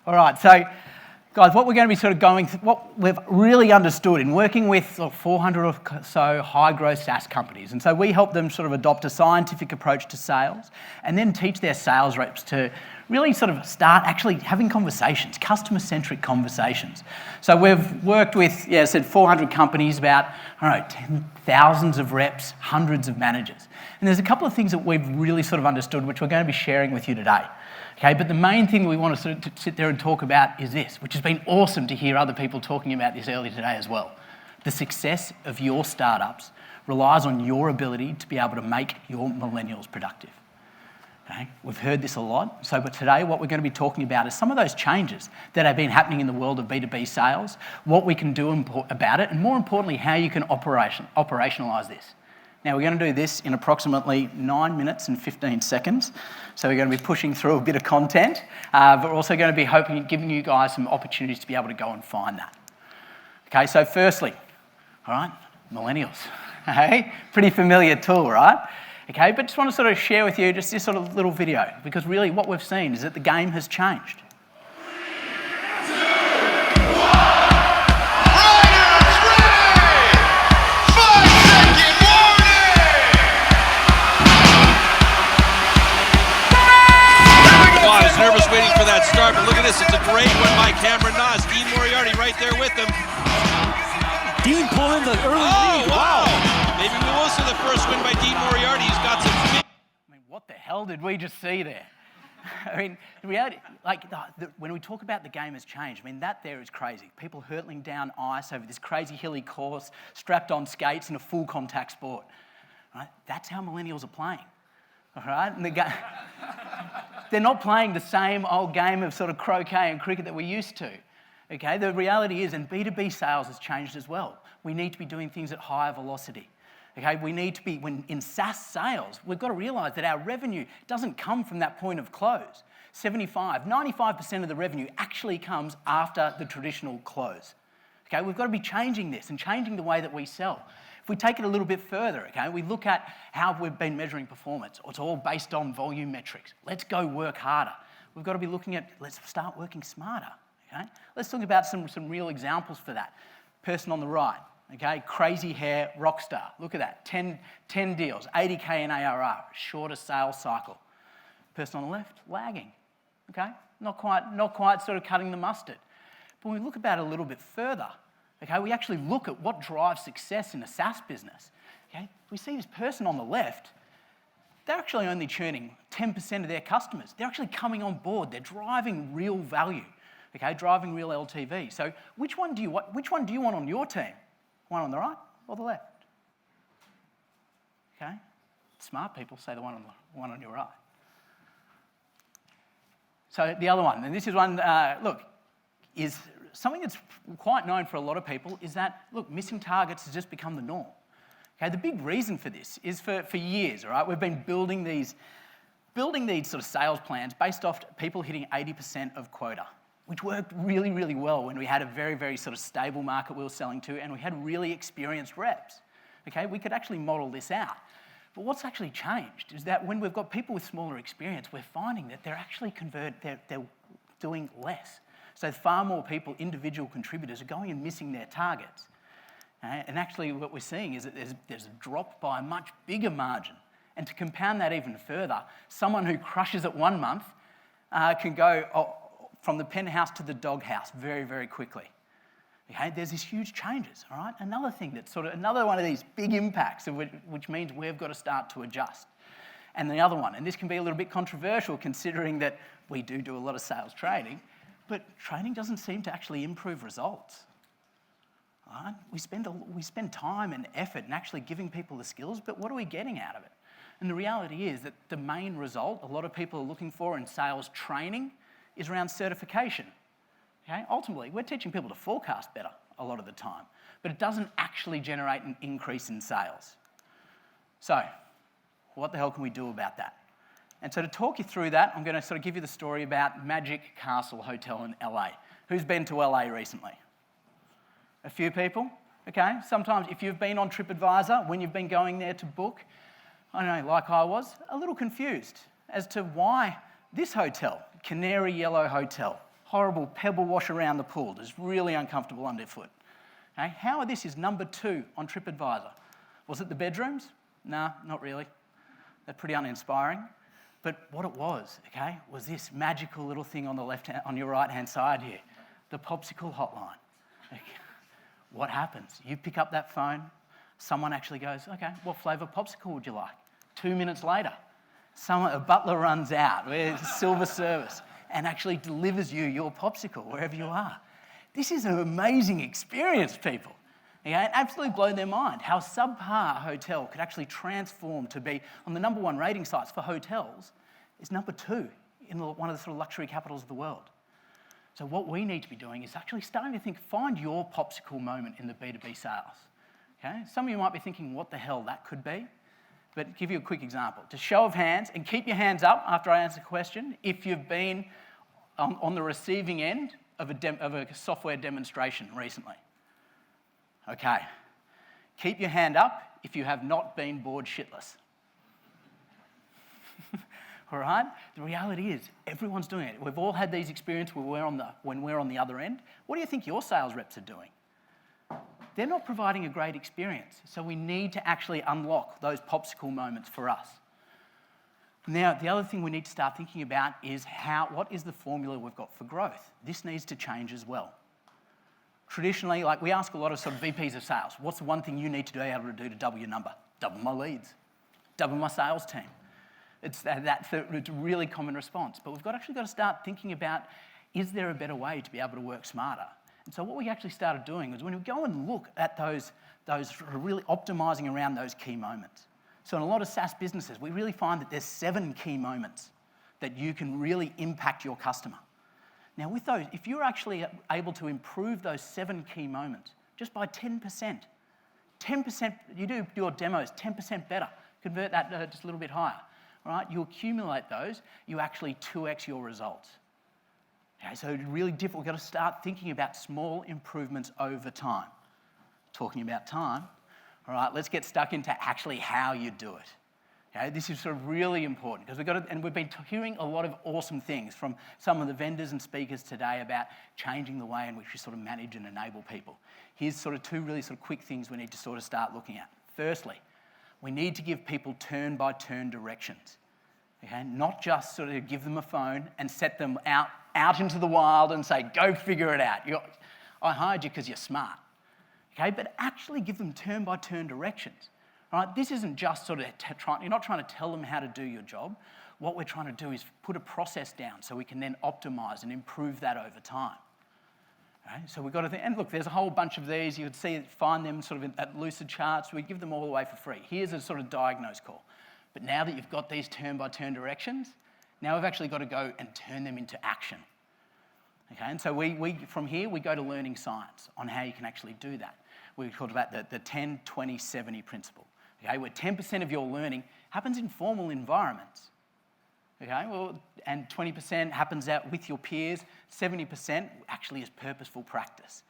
All right, so guys, what we're going to be sort of going through, what we've really understood in working with 400 or so high-growth SaaS companies, and so we help them sort of adopt a scientific approach to sales and then teach their sales reps to really sort of start actually having conversations, customer-centric conversations. So we've worked with, I said 400 companies, about, thousands of reps, hundreds of managers. And there's a couple of things that we've really sort of understood, which we're going to be sharing with you today. Okay, but the main thing we want to sort of sit there and talk about is this, which has been awesome to hear other people talking about this earlier today as well. The success of your startups relies on your ability to be able to make your millennials productive. Okay, we've heard this a lot, but today what we're going to be talking about is some of those changes that have been happening in the world of B2B sales, what we can do about it, and more importantly, how you can operationalise this. Now, we're going to do this in approximately 9 minutes and 15 seconds. So we're going to be pushing through a bit of content, but we're also going to be giving you guys some opportunities to be able to go and find that. Okay, so firstly, all right, millennials. Okay, pretty familiar tool, right? Okay, but just want to sort of share with you just this sort of little video, because really what we've seen is that the game has changed. Nervous waiting for that start, but look at this, it's a great one by Cameron Nas. Dean Moriarty right there with him. Dean pulling the early lead. Wow. Maybe we will see the first win by Dean Moriarty. He's got some... What the hell did we just see there? The reality, when we talk about the game has changed, that there is crazy. People hurtling down ice over this crazy hilly course, strapped on skates in a full contact sport. Right? That's how millennials are playing. All right? And they're not playing the same old game of sort of croquet and cricket that we're used to. Okay? The reality is, and B2B sales has changed as well. We need to be doing things at higher velocity. Okay? We need to be, when in SaaS sales, we've got to realise that our revenue doesn't come from that point of close. 95% of the revenue actually comes after the traditional close. Okay? We've got to be changing this and changing the way that we sell. If we take it a little bit further, okay, we look at how we've been measuring performance. It's all based on volume metrics. Let's go work harder. We've got to be looking at, let's start working smarter, okay? Let's talk about some real examples for that. Person on the right, okay, crazy hair rock star. Look at that, 10 deals, 80K in ARR, shorter sales cycle. Person on the left, lagging, okay? Not quite sort of cutting the mustard. But when we look about it a little bit further, okay, we actually look at what drives success in a SaaS business. Okay, we see this person on the left, they're actually only churning 10% of their customers. They're actually coming on board. They're driving real value, okay, driving real LTV. So which one do you want on your team? One on the right or the left? Okay, smart people say the one on your right. So the other one, and this is one, is something that's quite known for a lot of people is that, missing targets has just become the norm. Okay, the big reason for this is for years, all right? We've been building these sort of sales plans based off people hitting 80% of quota, which worked really, really well when we had a very, very sort of stable market we were selling to and we had really experienced reps. Okay, we could actually model this out. But what's actually changed is that when we've got people with smaller experience, we're finding that they're actually they're doing less. So far more people, individual contributors, are going and missing their targets. And actually what we're seeing is that there's a drop by a much bigger margin. And to compound that even further, someone who crushes it 1 month can go from the penthouse to the doghouse very, very quickly. Okay? There's these huge changes, all right? Another thing that's another one of these big impacts, which means we've got to start to adjust. And the other one, and this can be a little bit controversial considering that we do a lot of sales training, but training doesn't seem to actually improve results. Right? We spend time and effort in actually giving people the skills, but what are we getting out of it? And the reality is that the main result a lot of people are looking for in sales training is around certification. Okay? Ultimately, we're teaching people to forecast better a lot of the time, but it doesn't actually generate an increase in sales. So, what the hell can we do about that? And so to talk you through that, I'm going to sort of give you the story about Magic Castle Hotel in LA. Who's been to LA recently? A few people? Okay, sometimes if you've been on TripAdvisor, when you've been going there to book, I don't know, like I was, a little confused as to why this hotel, Canary Yellow Hotel, horrible pebble wash around the pool. It's really uncomfortable underfoot. Okay? How this is number 2 on TripAdvisor. Was it the bedrooms? Nah, not really. They're pretty uninspiring. But what it was, okay, was this magical little thing on the on your right-hand side here, the popsicle hotline. Okay. What happens? You pick up that phone, someone actually goes, okay, what flavour popsicle would you like? 2 minutes later, a butler runs out, with silver service, and actually delivers you your popsicle wherever you are. This is an amazing experience, people. Okay? It absolutely blew their mind how a subpar hotel could actually transform to be on the number 1 rating sites for hotels is number 2 in one of the sort of luxury capitals of the world. So what we need to be doing is actually starting to think, find your popsicle moment in the B2B sales. Okay? Some of you might be thinking what the hell that could be, but give you a quick example. Just show of hands, and keep your hands up after I answer the question if you've been on the receiving end of a software demonstration recently. Okay. Keep your hand up if you have not been bored shitless. All right? The reality is, everyone's doing it. We've all had these experiences when we're on the other end. What do you think your sales reps are doing? They're not providing a great experience. So we need to actually unlock those popsicle moments for us. Now, the other thing we need to start thinking about is what is the formula we've got for growth? This needs to change as well. Traditionally, like we ask a lot of sort of VPs of sales, what's the one thing you need to be able to do to double your number? Double my leads, double my sales team. It's a really common response. But we've actually got to start thinking about, is there a better way to be able to work smarter? And so what we actually started doing was when we go and look at those really optimizing around those key moments. So in a lot of SaaS businesses, we really find that there's 7 key moments that you can really impact your customer. Now with those, if you're actually able to improve those 7 key moments just by 10%, you do your demos 10% better, convert that just a little bit higher, all right? You accumulate those, you actually 2x your results. Okay, so it's really difficult. We've got to start thinking about small improvements over time. Talking about time, all right, let's get stuck into actually how you do it. Okay, this is sort of really important because we've been hearing a lot of awesome things from some of the vendors and speakers today about changing the way in which we sort of manage and enable people. Here's sort of 2 really sort of quick things we need to sort of start looking at. Firstly, we need to give people turn-by-turn directions. Okay, not just sort of give them a phone and set them out into the wild and say, go figure it out. I hired you because you're smart. Okay, but actually give them turn-by-turn directions. All right, this isn't just sort of you're not trying to tell them how to do your job. What we're trying to do is put a process down so we can then optimize and improve that over time. Okay, so we've got to think, and look, there's a whole bunch of these. You could find them sort of at Lucid charts. We give them all away for free. Here's a sort of diagnose call. But now that you've got these turn-by-turn directions, now we've actually got to go and turn them into action. Okay, and so from here, we go to learning science on how you can actually do that. We talked about the 10, 20, 70 principle. Okay, where 10% of your learning happens in formal environments. Okay, well, and 20% happens out with your peers. 70% actually is purposeful practice.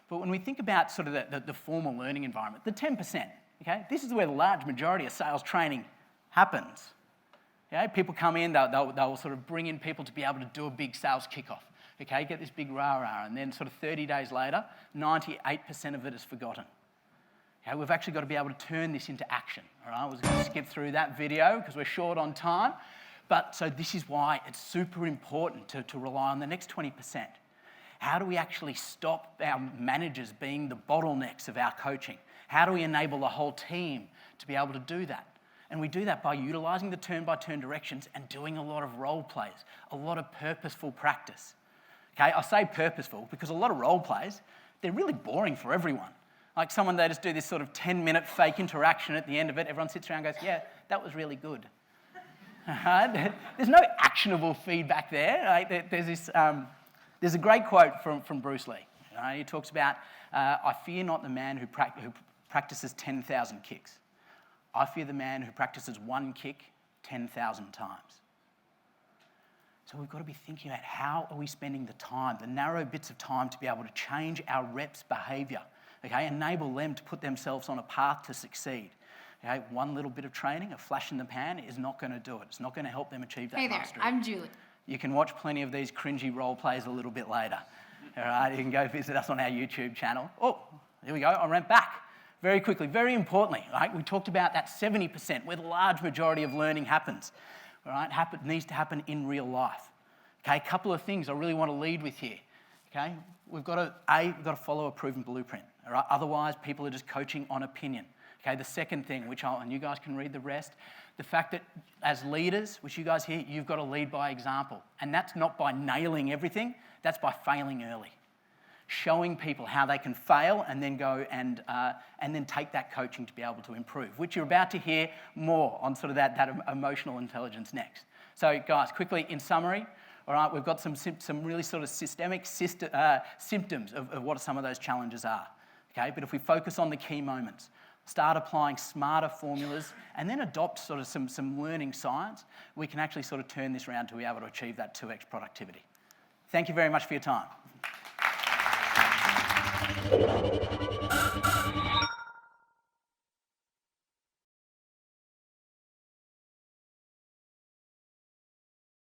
But when we think about sort of the formal learning environment, the 10%, okay, this is where the large majority of sales training happens. Okay, people come in, they'll sort of bring in people to be able to do a big sales kickoff. Okay, get this big rah-rah, and then sort of 30 days later, 98% of it is forgotten. Okay, we've actually got to be able to turn this into action. All right, I was going to skip through that video because we're short on time. But so this is why it's super important to rely on the next 20%. How do we actually stop our managers being the bottlenecks of our coaching? How do we enable the whole team to be able to do that? And we do that by utilising the turn-by-turn directions and doing a lot of role plays, a lot of purposeful practice. Okay, I say purposeful because a lot of role plays, they're really boring for everyone. Like they just do this sort of 10-minute fake interaction at the end of it. Everyone sits around and goes, yeah, that was really good. There's no actionable feedback there. Right? There's a great quote from Bruce Lee. He talks about, I fear not the man who practices 10,000 kicks. I fear the man who practices 1 kick 10,000 times. So we've got to be thinking about how are we spending the time, the narrow bits of time to be able to change our reps' behaviour, okay, enable them to put themselves on a path to succeed. Okay, one little bit of training, a flash in the pan, is not going to do it. It's not going to help them achieve that mastery. Hey there, I'm Julie. You can watch plenty of these cringy role plays a little bit later. All right, you can go visit us on our YouTube channel. Oh, here we go, I went back. Very quickly, very importantly, right, we talked about that 70% where the large majority of learning happens. All right, needs to happen in real life. Okay, a couple of things I really want to lead with here. Okay, we've got to follow a proven blueprint. All right, otherwise people are just coaching on opinion. Okay, the second thing, and you guys can read the rest, the fact that as leaders, which you guys hear, you've got to lead by example. And that's not by nailing everything, that's by failing early. Showing people how they can fail and then go and then take that coaching to be able to improve, which you're about to hear more on sort of that emotional intelligence next. So guys, quickly in summary, all right, we've got some really sort of systemic symptoms of what some of those challenges are. Okay, but if we focus on the key moments, start applying smarter formulas and then adopt sort of some learning science, we can actually sort of turn this around to be able to achieve that 2x productivity. Thank you very much for your time.